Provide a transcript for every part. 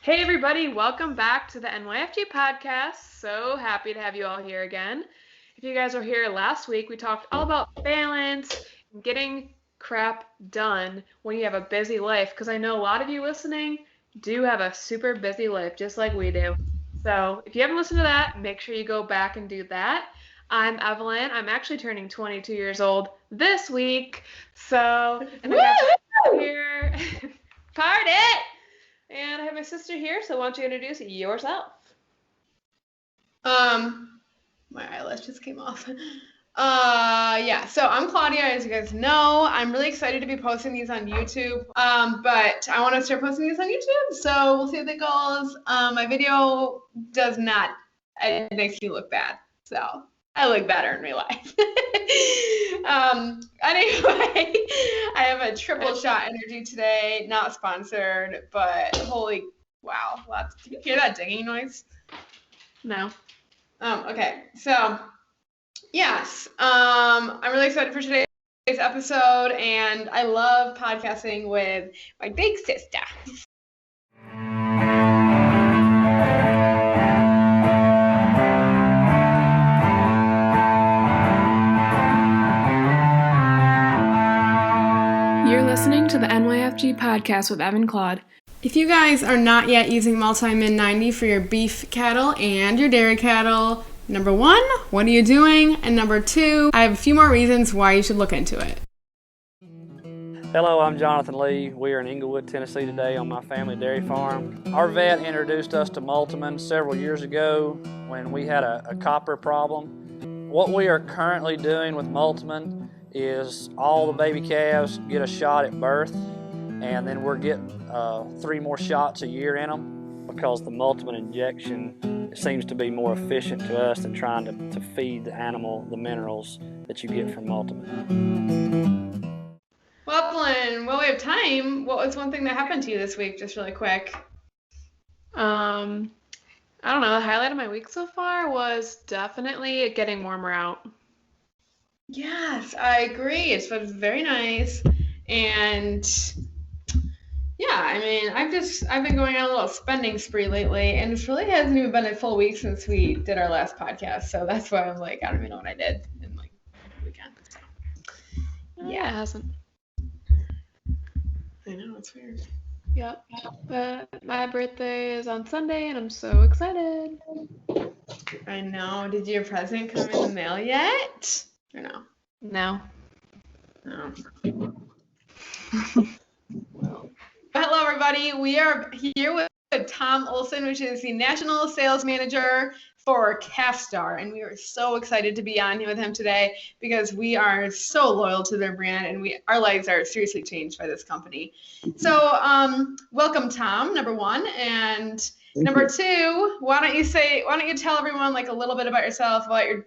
Hey everybody, welcome back to the NYFG podcast. So happy to have you all here again. If you guys were here last week, we talked all about balance and getting crap done when you have a busy life, because I know a lot of you listening do have a super busy life, just like we do. So if you haven't listened to that, make sure you go back and do that. I'm Evelyn. I'm actually turning 22 years old this week. And I got here. Party! And I have my sister here, so why don't you introduce yourself? My eyelash just came off. So I'm Claudia, as you guys know. I'm really excited to be posting these on YouTube. But I want to start posting these on YouTube, so we'll see how that goes. My video does not, it makes me look bad, so I look better in real life. Anyway, I have a triple shot energy today, not sponsored, but holy wow, lots. Can you hear that dinging noise? No. Okay, so yes, I'm really excited for today's episode, and I love podcasting with my big sister. You're listening to the NYFG podcast with Evan Claude. If you guys are not yet using Molteman 90 for your beef cattle and your dairy cattle, number one, what are you doing? And number two, I have a few more reasons why you should look into it. Hello, I'm Jonathan Lee. We are in Englewood, Tennessee today on my family dairy farm. Our vet introduced us to Molteman several years ago when we had a copper problem. What we are currently doing with Molteman is all the baby calves get a shot at birth, and then we're getting 3 more shots a year in them because the Molteman injection seems to be more efficient to us than trying to feed the animal the minerals that you get from Molteman. Well, Evelyn, while we have time, what was one thing that happened to you this week, just really quick? I don't know, the highlight of my week so far was definitely it getting warmer out. Yes, I agree. It's been very nice. And yeah, I mean, I've been going on a little spending spree lately, and it really hasn't even been a full week since we did our last podcast. So that's why I'm like, I don't even know what I did in like the weekend. So. Yeah, it hasn't. I know, it's weird. Yep. But my birthday is on Sunday, and I'm so excited. I know. Did your present come in the mail yet? Or no? No. No. Well. Hello, everybody. We are here with Tom Olsen, which is the National Sales Manager for CalfStar, and we are so excited to be on here with him today because we are so loyal to their brand, and our lives are seriously changed by this company. So, welcome, Tom, number one, and number two. Why don't you tell everyone like a little bit about yourself, about your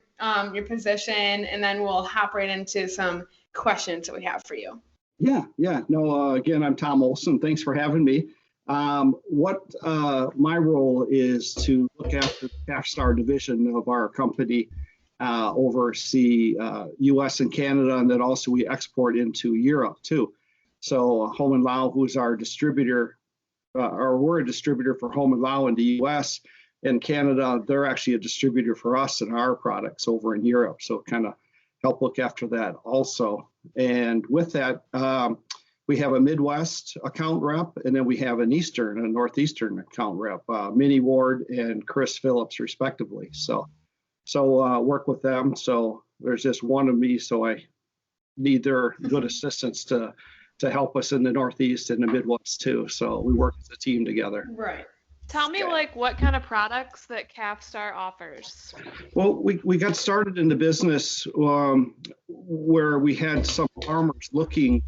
position, and then we'll hop right into some questions that we have for you. Again, I'm Tom Olsen. Thanks for having me. My role is to look after the CalfStar division of our company, oversee U.S. and Canada, and then also we export into Europe too. So Home & Lao, who's our distributor, we're a distributor for Home & Lao in the U.S. and Canada. They're actually a distributor for us and our products over in Europe. So kind of help look after that also. And with that, we have a Midwest account rep, and then we have a Northeastern account rep, Minnie Ward and Chris Phillips, respectively. So work with them. So there's just one of me, so I need their good assistance to help us in the Northeast and the Midwest too. So we work as a team together. Right. Tell me what kind of products that CalfStar offers. Well, we got started in the business where we had some farmers looking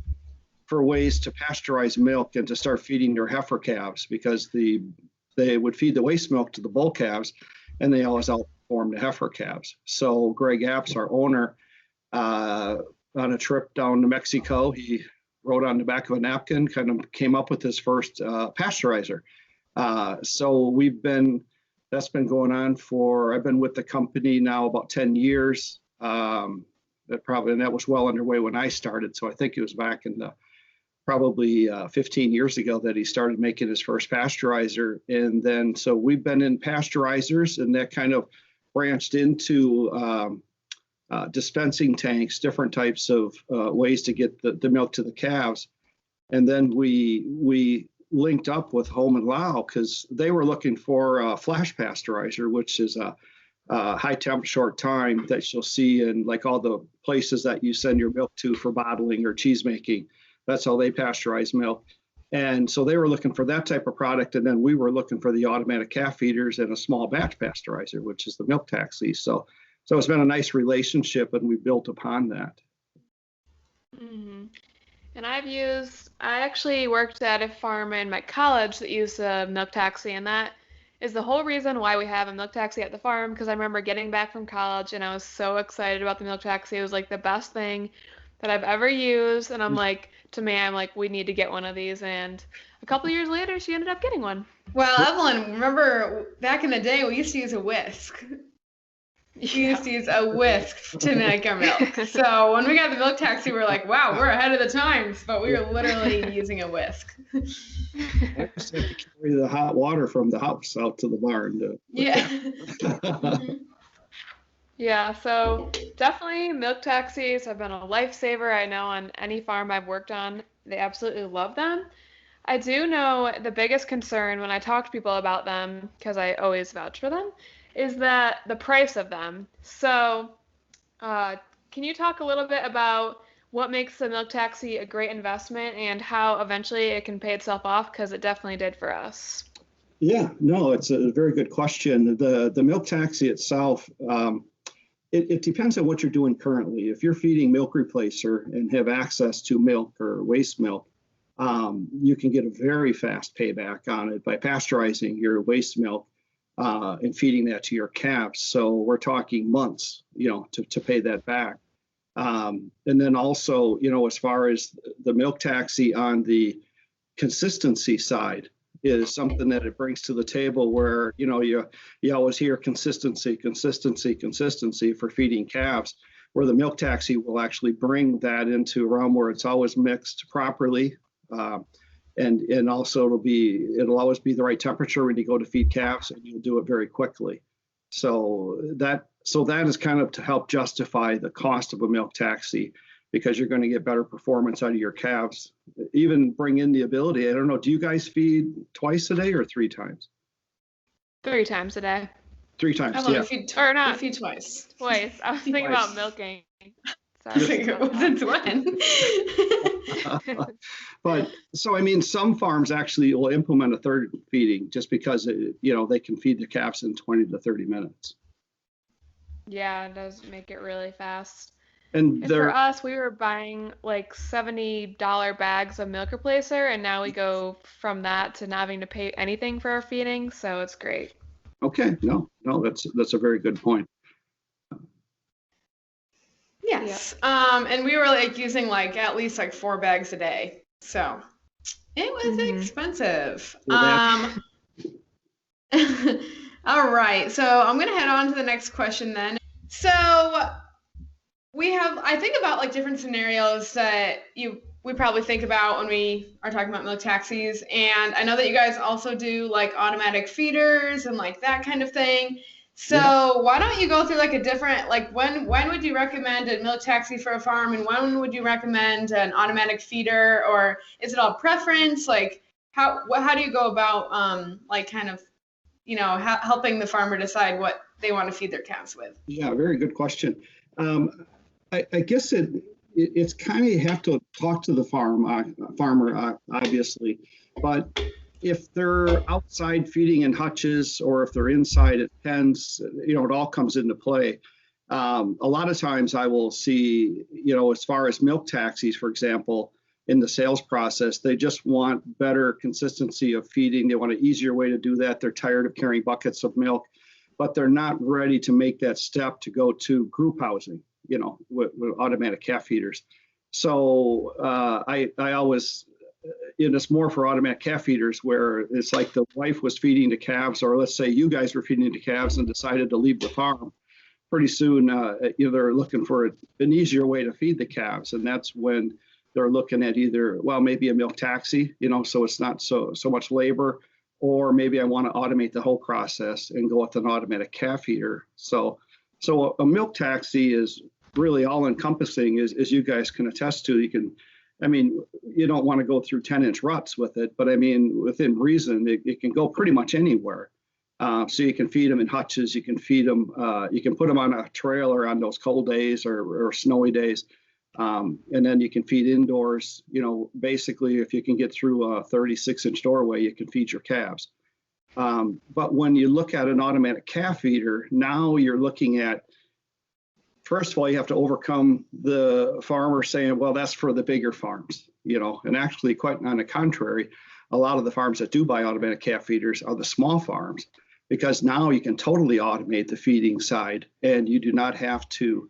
for ways to pasteurize milk and to start feeding their heifer calves because they would feed the waste milk to the bull calves and they always outperformed the heifer calves. So Greg Apps, our owner, on a trip down to Mexico, he wrote on the back of a napkin, kind of came up with his first pasteurizer. So that's been going on I've been with the company now about 10 years. And that was well underway when I started. So I think it was back in the probably 15 years ago that he started making his first pasteurizer. And then, so we've been in pasteurizers, and that kind of branched into dispensing tanks, different types of ways to get the milk to the calves. And then we linked up with Home and Lao because they were looking for a flash pasteurizer, which is a high temp, short time that you'll see in like all the places that you send your milk to for bottling or cheese making. That's how they pasteurize milk. And so they were looking for that type of product. And then we were looking for the automatic calf feeders and a small batch pasteurizer, which is the milk taxi. So it's been a nice relationship, and we built upon that. Mm-hmm. And I actually worked at a farm in my college that used a milk taxi, and that is the whole reason why we have a milk taxi at the farm, because I remember getting back from college and I was so excited about the milk taxi. It was like the best thing that I've ever used, and I'm like, we need to get one of these, and a couple years later, she ended up getting one. Well, Evelyn, remember back in the day, we used to use a whisk. We used to use a whisk to make our milk. So when we got the milk taxi, we were like, wow, we're ahead of the times, but we were literally using a whisk. I just had to carry the hot water from the house out to the barn. Yeah. Yeah, so definitely milk taxis have been a lifesaver. I know on any farm I've worked on, they absolutely love them. I do know the biggest concern when I talk to people about them, because I always vouch for them, is that the price of them. So, can you talk a little bit about what makes the milk taxi a great investment and how eventually it can pay itself off? Because it definitely did for us. Yeah, no, it's a very good question. The milk taxi itself, it depends on what you're doing currently. If you're feeding milk replacer and have access to milk or waste milk, you can get a very fast payback on it by pasteurizing your waste milk and feeding that to your calves. So we're talking months, to pay that back. And then also, as far as the milk taxi on the consistency side is something that it brings to the table where, you always hear consistency for feeding calves, where the milk taxi will actually bring that into a realm where it's always mixed properly. And also it'll always be the right temperature when you go to feed calves, and you'll do it very quickly. So that is kind of to help justify the cost of a milk taxi, because you're going to get better performance out of your calves. Even bring in the ability, I don't know, do you guys feed twice a day or 3 times? 3 times a day. 3 times, yeah. Or not. We feed twice. Twice. I was thinking about milking. Sorry. Since when? But so, some farms actually will implement a third feeding just because, they can feed the calves in 20 to 30 minutes. Yeah, it does make it really fast. And for us, we were buying like $70 bags of milk replacer, and now we go from that to not having to pay anything for our feeding, so it's great. Okay, no, that's a very good point. Yes. And we were using at least 4 bags a day. So it was expensive. All right. So I'm going to head on to the next question then. So I think about like different scenarios that we probably think about when we are talking about milk taxis. And I know that you guys also do like automatic feeders and like that kind of thing. So why don't you go through like a different, like when would you recommend a milk taxi for a farm, and when would you recommend an automatic feeder, or is it all preference? Like how do you go about like kind of, helping the farmer decide what they want to feed their calves with? Yeah, very good question. I guess it's kind of, you have to talk to the farmer, obviously, but if they're outside feeding in hutches or if they're inside at pens, it all comes into play. A lot of times I will see, as far as milk taxis, for example, in the sales process, they just want better consistency of feeding. They want an easier way to do that. They're tired of carrying buckets of milk, but they're not ready to make that step to go to group housing, with automatic calf feeders. So I always, it's more for automatic calf feeders where it's like the wife was feeding the calves, or let's say you guys were feeding the calves and decided to leave the farm. Pretty soon, they're looking for an easier way to feed the calves, and that's when they're looking at either, well, maybe a milk taxi, so it's not so much labor, or maybe I want to automate the whole process and go with an automatic calf feeder. So a milk taxi is really all encompassing, as you guys can attest to. You don't want to go through 10-inch ruts with it, but within reason, it can go pretty much anywhere. So you can feed them in hutches, you can feed them, you can put them on a trailer on those cold days or snowy days. And then you can feed indoors. Basically, if you can get through a 36-inch doorway, you can feed your calves. But when you look at an automatic calf feeder, now you're looking at, first of all, you have to overcome the farmer saying, well, that's for the bigger farms, and actually, quite on the contrary, a lot of the farms that do buy automatic calf feeders are the small farms, because now you can totally automate the feeding side, and you do not have to,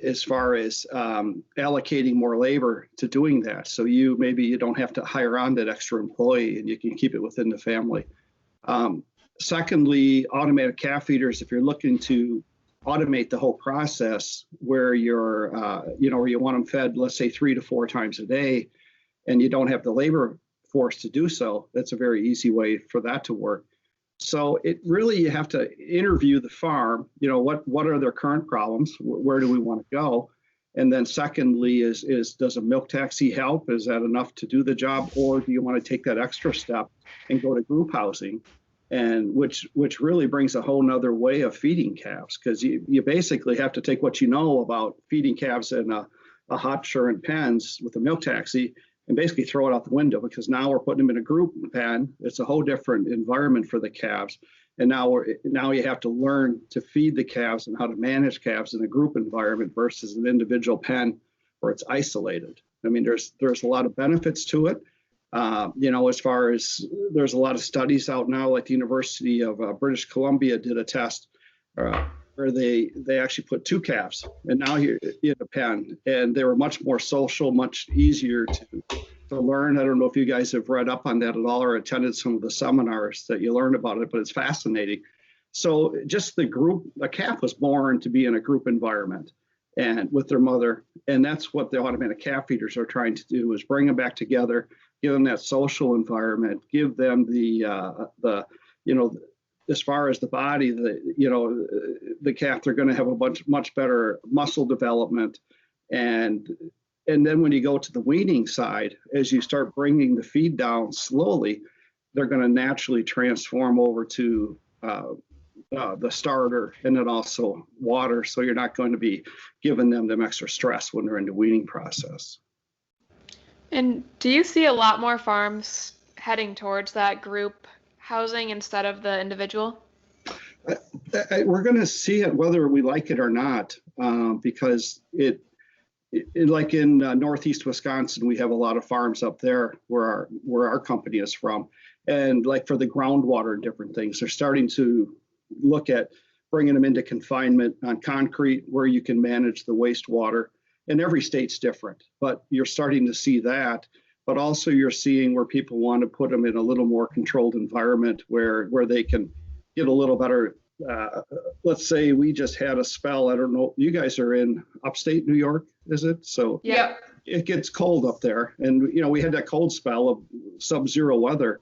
as far as allocating more labor to doing that. So maybe you don't have to hire on that extra employee, and you can keep it within the family. Secondly, automatic calf feeders, if you're looking to automate the whole process, where you're, where you want them fed, let's say 3 to 4 times a day, and you don't have the labor force to do so, that's a very easy way for that to work. So you have to interview the farm, what are their current problems? Where do we want to go? And then secondly does a milk taxi help? Is that enough to do the job? Or do you want to take that extra step and go to group housing? And which really brings a whole nother way of feeding calves, because you basically have to take what you know about feeding calves in a hutch or in pens with a milk taxi and basically throw it out the window, because now we're putting them in a group pen. It's a whole different environment for the calves. And now you have to learn to feed the calves and how to manage calves in a group environment versus an individual pen where it's isolated. There's a lot of benefits to it. As far as there's a lot of studies out now, like the University of British Columbia did a test where they actually put 2 calves, and now you're in a pen, and they were much more social, much easier to learn. I don't know if you guys have read up on that at all or attended some of the seminars that you learn about it, but it's fascinating. So just the calf was born to be in a group environment and with their mother, and that's what the automatic calf feeders are trying to do, is bring them back together, give them that social environment, give them the as far as the body, the calf, they're going to have much better muscle development. And then when you go to the weaning side, as you start bringing the feed down slowly, they're going to naturally transform over to the starter and then also water. So you're not going to be giving them extra stress when they're in the weaning process. And do you see a lot more farms heading towards that group housing instead of the individual? We're going to see it whether we like it or not, because it like in northeast Wisconsin, we have a lot of farms up there where our company is from, and like for the groundwater and different things, they're starting to look at bringing them into confinement on concrete where you can manage the wastewater. And every state's different, but you're starting to see that. But also you're seeing where people want to put them in a little more controlled environment where they can get a little better. Let's say we just had a spell. I don't know. You guys are in upstate New York, is it? So yeah, it gets cold up there. And, we had that cold spell of sub-zero weather.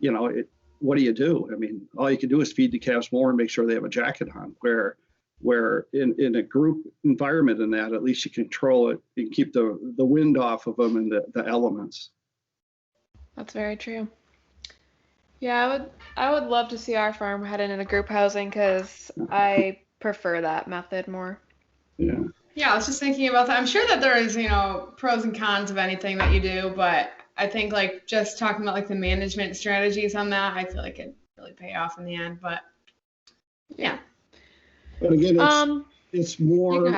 What do you do? All you can do is feed the calves more and make sure they have a jacket on, where in a group environment in that, at least you control it. You can keep the wind off of them and the elements. That's very true. Yeah, I would love to see our farm head into group housing, because I prefer that method more. Yeah. Yeah, I was just thinking about that. I'm sure that there is, pros and cons of anything that you do, but I think just talking about the management strategies on that, I feel like it'd really pay off in the end. But yeah. But again, it's more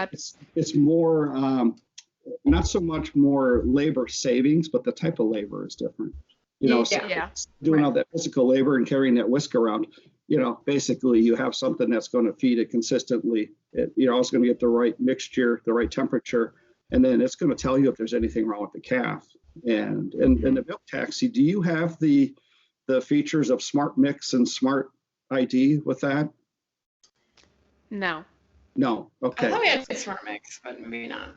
not so much more labor savings, but the type of labor is different. Doing all that physical labor and carrying that whisk around, basically you have something that's going to feed it consistently. You're also going to get the right mixture, the right temperature, and then it's going to tell you if there's anything wrong with the calf. And the milk taxi, do you have the features of Smart Mix and Smart ID with that? No. Okay. I thought we had Smart Mix, but maybe not.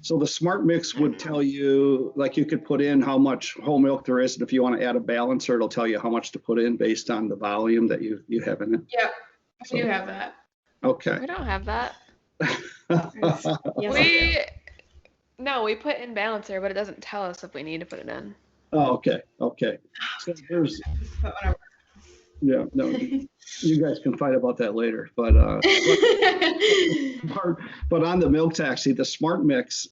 So the smart mix would tell you, like you could put in how much whole milk there is, and if you want to add a balancer, it'll tell you how much to put in based on the volume that you have in it. Yep, So, we do have that. Okay. We don't have that. Yes, We put in balancer, but it doesn't tell us if we need to put it in. Oh, okay. So there's, yeah, no, you guys can fight about that later, but on the milk taxi, the smart mix,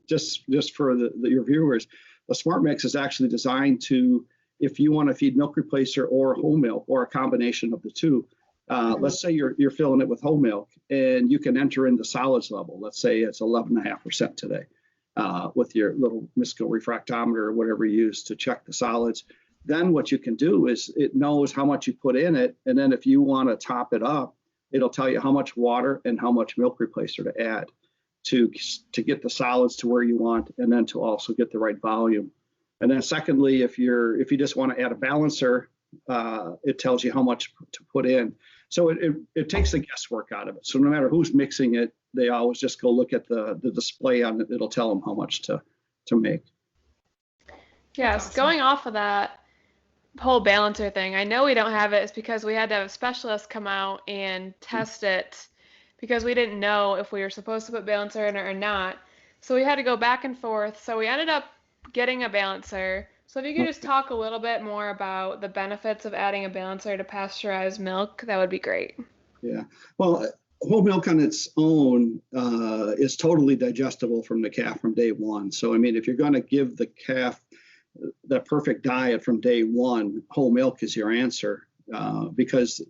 just for your viewers, the smart mix is actually designed to, if you want to feed milk replacer or whole milk or a combination of the two, let's say you're filling it with whole milk and you can enter in the solids level. Let's say it's 11.5% today, with your little Misco refractometer or whatever you use to check the solids. Then what you can do is it knows how much you put in it. And then if you want to top it up, it'll tell you how much water and how much milk replacer to add to get the solids to where you want, and then to also get the right volume. And then secondly, if you just want to add a balancer, it tells you how much to put in. So it takes the guesswork out of it. So no matter who's mixing it, they always just go look at the display on it. It'll tell them how much to make. Yes, awesome. Going off of that whole balancer thing, I know we don't have it. It's because we had to have a specialist come out and test it because we didn't know if we were supposed to put balancer in it or not. So we had to go back and forth. So we ended up getting a balancer. So if you could just talk a little bit more about the benefits of adding a balancer to pasteurized milk, that would be great. Yeah. Well, whole milk on its own is totally digestible from the calf from day one. So, I mean, if you're going to give the calf the perfect diet from day one, whole milk is your answer, because,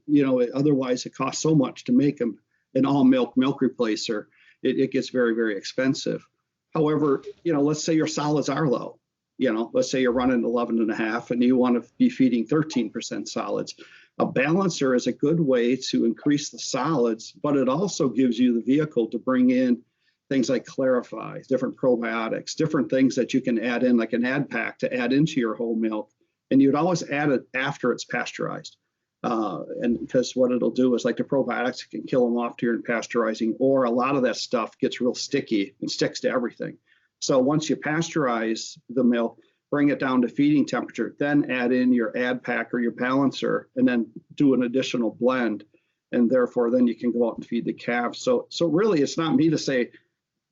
otherwise it costs so much to make them an all milk replacer. It gets very, very expensive. However, let's say your solids are low. Let's say you're running 11.5 and you want to be feeding 13% solids. A balancer is a good way to increase the solids, but it also gives you the vehicle to bring in things like Clarify, different probiotics, different things that you can add in, like an ad pack to add into your whole milk. And you'd always add it after it's pasteurized. And because what it'll do is, like, the probiotics can kill them off during pasteurizing, or a lot of that stuff gets real sticky and sticks to everything. So once you pasteurize the milk, bring it down to feeding temperature, then add in your ad pack or your balancer, and then do an additional blend. And therefore, then you can go out and feed the calves. So really, it's not me to say,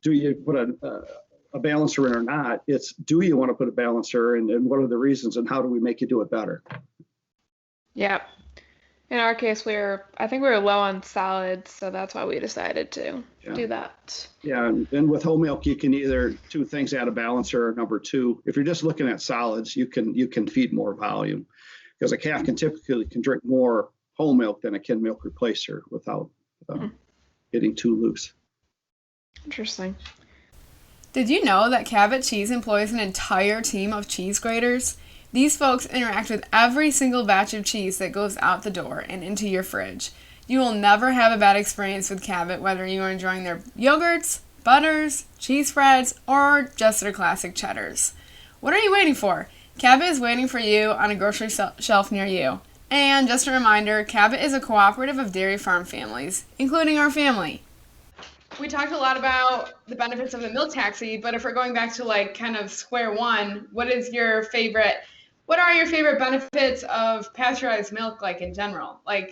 do you put a balancer in or not? It's, do you want to put a balancer, and what are the reasons, and how do we make you do it better? Yeah. In our case, I think we were low on solids, so that's why we decided to do that. Yeah, and with whole milk, you can either two things, add a balancer, or number two, if you're just looking at solids, you can feed more volume, because a calf can drink more whole milk than it can milk replacer without getting too loose. Interesting. Did you know that Cabot Cheese employs an entire team of cheese graders? These folks interact with every single batch of cheese that goes out the door and into your fridge. You will never have a bad experience with Cabot, whether you are enjoying their yogurts, butters, cheese spreads, or just their classic cheddars. What are you waiting for? Cabot is waiting for you on a grocery shelf near you. And just a reminder, Cabot is a cooperative of dairy farm families, including our family. We talked a lot about the benefits of the milk taxi, but if we're going back to kind of square one, what are your favorite benefits of pasteurized milk, in general? I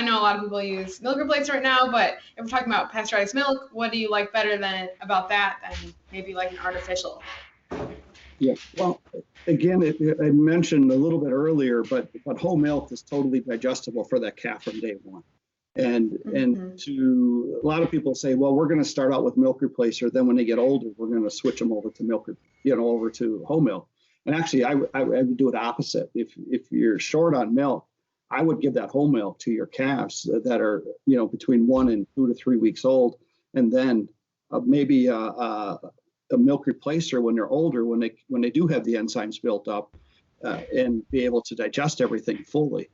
know a lot of people use milk replacement right now, but if we're talking about pasteurized milk, what do you like better about that than maybe an artificial? Yeah, well, again, I mentioned a little bit earlier, but whole milk is totally digestible for that calf from day one. And to a lot of people say, well, we're going to start out with milk replacer, then when they get older, we're going to switch them over to over to whole milk. And actually, I would do it opposite. If you're short on milk, I would give that whole milk to your calves that are between 1 and 2 to 3 weeks old, and then maybe a milk replacer when they're older, when they do have the enzymes built up, and be able to digest everything fully.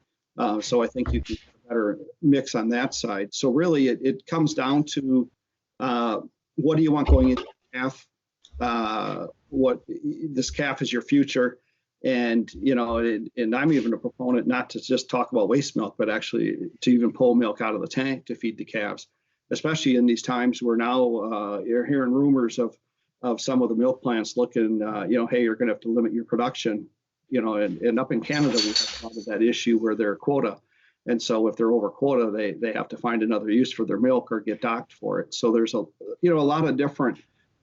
So I think you can better mix on that side. So really, it comes down to what do you want going into the calf? What this calf is your future, and and I'm even a proponent not to just talk about waste milk, but actually to even pull milk out of the tank to feed the calves. especially in these times where now you're hearing rumors of some of the milk plants looking, hey, you're going to have to limit your production, and up in Canada, we have a lot of that issue where they're quota. And so if they're over quota, they have to find another use for their milk or get docked for it. So there's a lot of different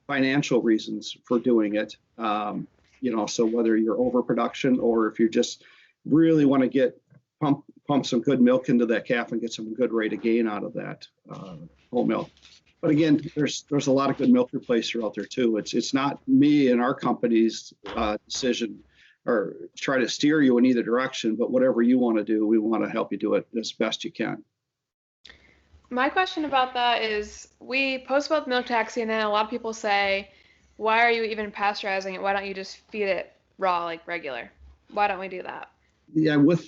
financial reasons for doing it. So whether you're overproduction or if you just really want to pump some good milk into that calf and get some good rate of gain out of that whole milk. But again, there's a lot of good milk replacer out there too. It's not me and our company's decision or try to steer you in either direction, but whatever you want to do, we want to help you do it as best you can. My question about that is, we post about the milk taxi, and then a lot of people say, why are you even pasteurizing it? Why don't you just feed it raw like regular? Why don't we do that? Yeah, with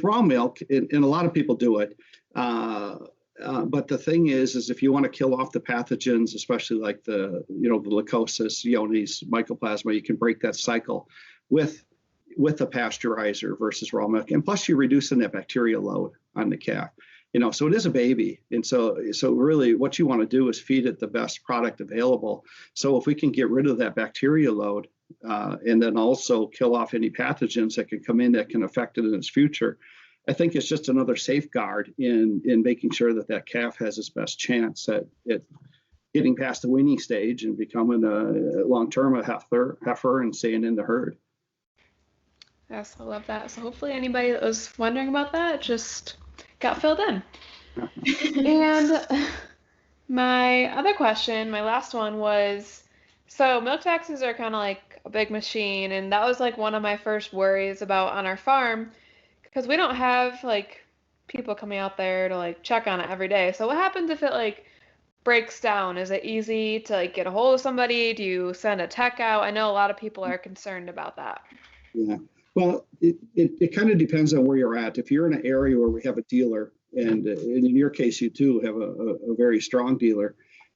raw milk, and a lot of people do it. But the thing is if you want to kill off the pathogens, especially like the leukosis, Johne's, mycoplasma, you can break that cycle with a pasteurizer versus raw milk. And plus you're reducing that bacteria load on the calf. So it is a baby. And so really what you want to do is feed it the best product available. So if we can get rid of that bacteria load and then also kill off any pathogens that can come in that can affect it in its future, I think it's just another safeguard in making sure that calf has its best chance at it getting past the weaning stage and becoming a long-term heifer and staying in the herd. Yes, I love that. So hopefully anybody that was wondering about that just got filled in. And my other question, my last one was, so milk taxis are kind of like a big machine, and that was like one of my first worries about on our farm, because we don't have like people coming out there to like check on it every day. So what happens if it like breaks down? Is it easy to like get a hold of somebody? Do you send a tech out? I know a lot of people are concerned about that. Yeah. Well, it kind of depends on where you're at. If you're in an area where we have a dealer, and in your case, you too have a very strong dealer,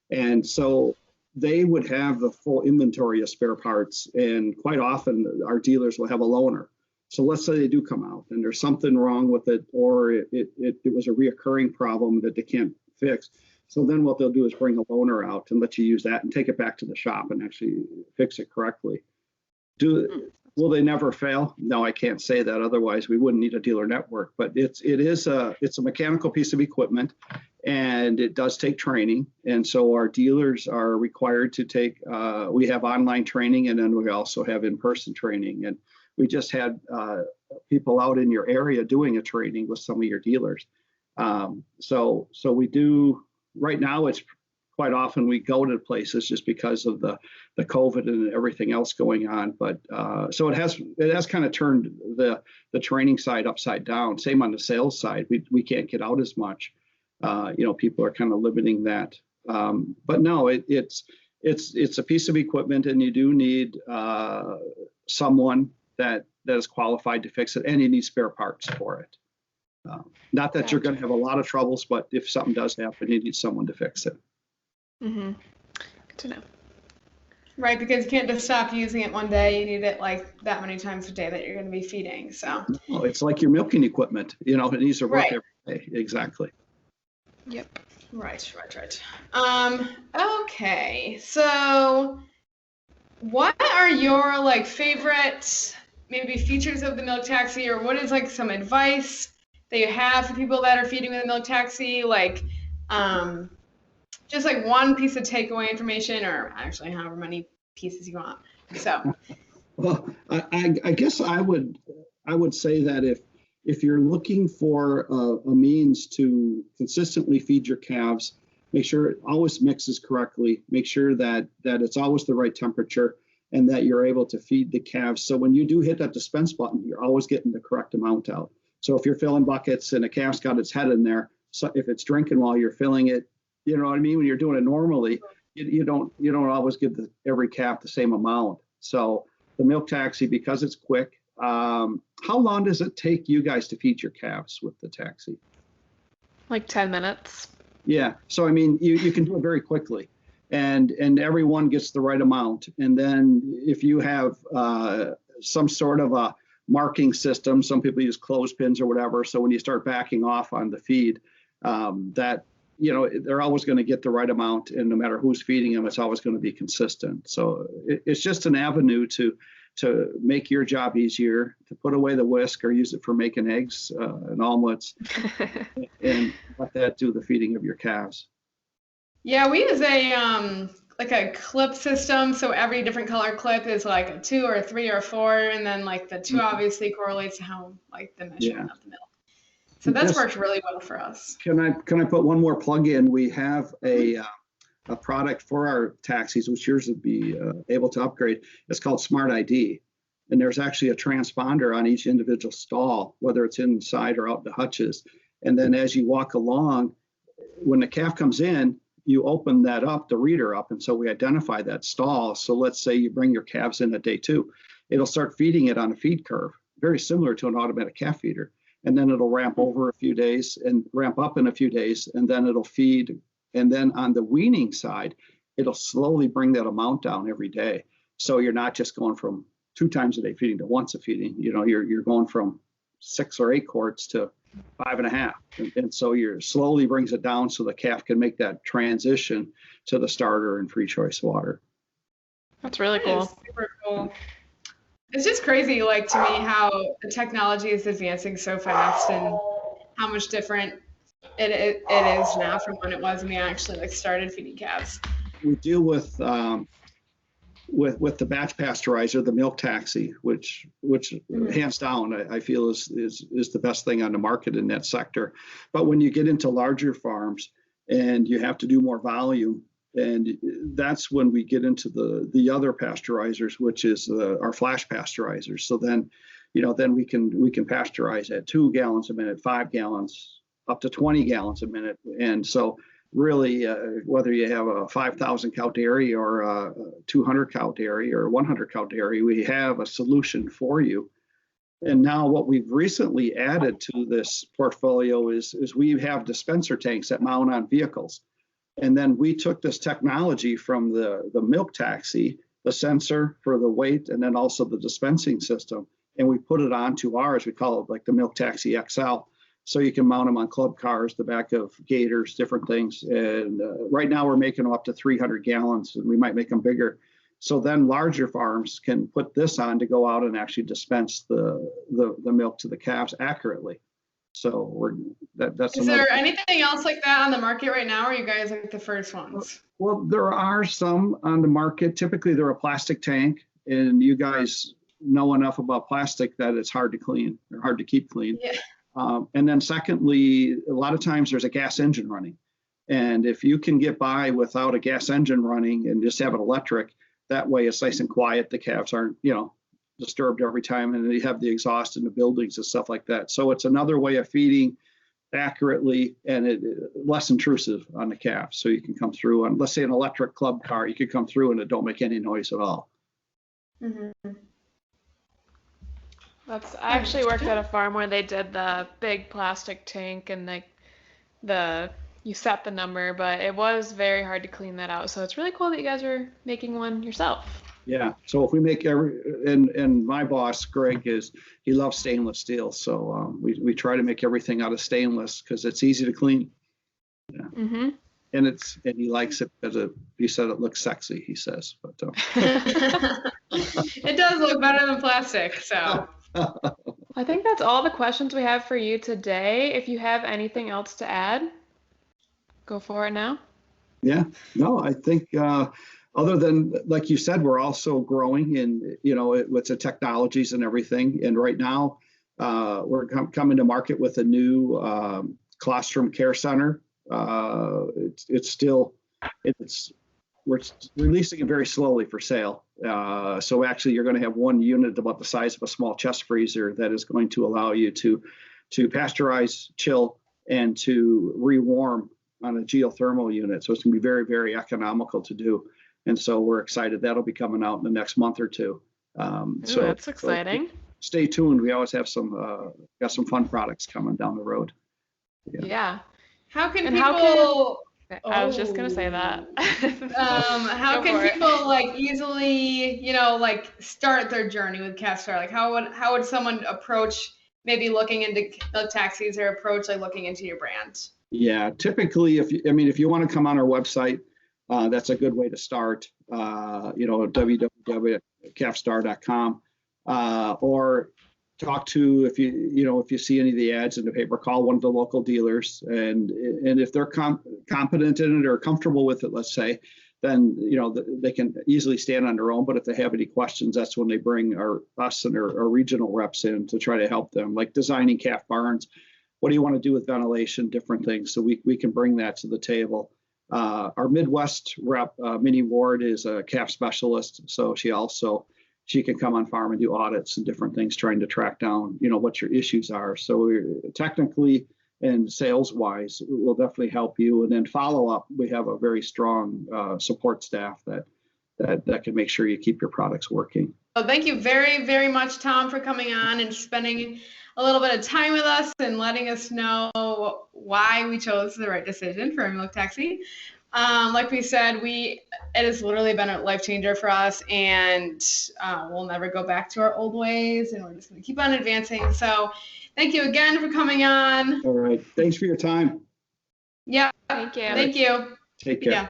and so they would have the full inventory of spare parts, and quite often our dealers will have a loaner. So let's say they do come out and there's something wrong with it, or it was a reoccurring problem that they can't fix. So then what they'll do is bring a loaner out and let you use that and take it back to the shop and actually fix it correctly. Will they never fail? No, I can't say that. Otherwise, we wouldn't need a dealer network. But it's a mechanical piece of equipment, and it does take training. And so our dealers are required to take. We have online training, and then we also have in-person training. And we just had people out in your area doing a training with some of your dealers. So we do right now. It's quite often we go to places just because of the COVID and everything else going on. But so it has kind of turned the training side upside down. Same on the sales side. We can't get out as much. People are kind of limiting that. But no, it's a piece of equipment, and you do need someone that is qualified to fix it, and you need spare parts for it. Not that you're going to have a lot of troubles, but if something does happen, you need someone to fix it. Mm-hmm. Good to know. Right, because you can't just stop using it one day. You need it like that many times a day that you're going to be feeding. So it's like your milking equipment. It needs to work every day. Exactly. Yep. Right. Okay. So what are your like favorite maybe features of the milk taxi, or what is like some advice that you have for people that are feeding with a milk taxi? Like, just like one piece of takeaway information, or actually however many pieces you want. So, well, I guess I would say that if you're looking for a means to consistently feed your calves, make sure it always mixes correctly. Make sure that it's always the right temperature, and that you're able to feed the calves. So when you do hit that dispense button, you're always getting the correct amount out. So if you're filling buckets and a calf's got its head in there, so if it's drinking while you're filling it, you know what I mean? When you're doing it normally, you don't always give every calf the same amount. So the milk taxi, because it's quick, how long does it take you guys to feed your calves with the taxi? Like 10 minutes. Yeah. So I mean, you can do it very quickly, and everyone gets the right amount. And then if you have some sort of a marking system, some people use clothespins or whatever. So when you start backing off on the feed, that they're always going to get the right amount, and no matter who's feeding them, it's always going to be consistent. So it's just an avenue to make your job easier, to put away the whisk or use it for making eggs and omelets, and let that do the feeding of your calves. Yeah, we use a like a clip system. So every different color clip is like a 2 or a 3 or a 4, and then like the 2 obviously correlates to how like the measurement of the milk. So that's worked really well for us. Can I put one more plug in? We have a product for our taxis, which yours would be able to upgrade. It's called Smart ID, and there's actually a transponder on each individual stall, whether it's inside or out the hutches. And then as you walk along, when the calf comes in, you open that up, the reader up, and so we identify that stall. So let's say you bring your calves in at day 2, it'll start feeding it on a feed curve, very similar to an automatic calf feeder. And then it'll ramp over a few days and ramp up in a few days, and then it'll feed. And then on the weaning side, it'll slowly bring that amount down every day. So you're not just going from 2 times a day feeding to once a feeding. You're going from 6 or 8 quarts to 5.5. And so you're slowly brings it down so the calf can make that transition to the starter and free choice water. That's really cool. Super cool. It's just crazy, like, to me, how the technology is advancing so fast and how much different it is now from when it was when we actually like started feeding calves. We deal with the batch pasteurizer, the milk taxi, which hands down I feel is the best thing on the market in that sector. But when you get into larger farms and you have to do more volume, and that's when we get into the other pasteurizers, which is our flash pasteurizers. So then we can pasteurize at 2 gallons a minute, 5 gallons, up to 20 gallons a minute. And so really, whether you have a 5,000 cow dairy or a 200 cow dairy or 100 cow dairy, we have a solution for you. And now what we've recently added to this portfolio is we have dispenser tanks that mount on vehicles. And then we took this technology from the milk taxi, the sensor for the weight, and then also the dispensing system, and we put it onto ours. We call it like the Milk Taxi XL. So you can mount them on club cars, the back of gators, different things. And right now we're making them up to 300 gallons, and we might make them bigger. So then larger farms can put this on to go out and actually dispense the milk to the calves accurately. So that's. Is there anything else like that on the market right now, or are you guys like the first ones? Well, there are some on the market. Typically, they're a plastic tank, and you guys know enough about plastic that it's hard to clean or hard to keep clean. Yeah. And then secondly, a lot of times there's a gas engine running. And if you can get by without a gas engine running and just have it electric, that way it's nice and quiet. The calves aren't, disturbed every time, and you have the exhaust in the buildings and stuff like that. So it's another way of feeding accurately and less intrusive on the calf. So you can come through on, let's say, an electric club car, you could come through and it don't make any noise at all. Mm-hmm. I actually worked at a farm where they did the big plastic tank and you set the number, but it was very hard to clean that out. So it's really cool that you guys are making one yourself. Yeah. So if we make and my boss, Greg, he loves stainless steel. So we try to make everything out of stainless because it's easy to clean. Yeah. Mm-hmm. And he likes it because he said it looks sexy, he says. But it does look better than plastic. So I think that's all the questions we have for you today. If you have anything else to add, go for it now. Yeah. No, I think other than, like you said, we're also growing in, with the technologies and everything. And right now, we're coming to market with a new colostrum care center. We're releasing it very slowly for sale. So actually, you're going to have one unit about the size of a small chest freezer that is going to allow you to pasteurize, chill, and to rewarm on a geothermal unit. So it's going to be very, very economical to do. And so we're excited. That'll be coming out in the next month or two. So that's exciting. So stay tuned. We always have got some fun products coming down the road. Yeah. How can people? I was just gonna say that. How can people like easily, like start their journey with CalfStar? Like how would someone approach maybe looking into the taxis or approach like looking into your brand? Yeah, typically, if you want to come on our website, that's a good way to start. www.calfstar.com, or talk to if you see any of the ads in the paper, call one of the local dealers, and if they're competent in it or comfortable with it, let's say, then they can easily stand on their own. But if they have any questions, that's when they bring us and our regional reps in to try to help them, like designing calf barns. What do you want to do with ventilation, different things, so we can bring that to the table. Our Midwest rep, Minnie Ward, is a calf specialist, so she can come on farm and do audits and different things, trying to track down what your issues are. So we're technically and sales wise, we'll definitely help you. And then follow up, we have a very strong support staff that can make sure you keep your products working. Well, thank you very, very much, Tom, for coming on and spending a little bit of time with us and letting us know why we chose the right decision for a milk taxi. Like we said, it has literally been a life changer for us, and we'll never go back to our old ways, and we're just going to keep on advancing. So thank you again for coming on. All right. Thanks for your time. Yeah. Thank you. Thank you. Take care. Yeah.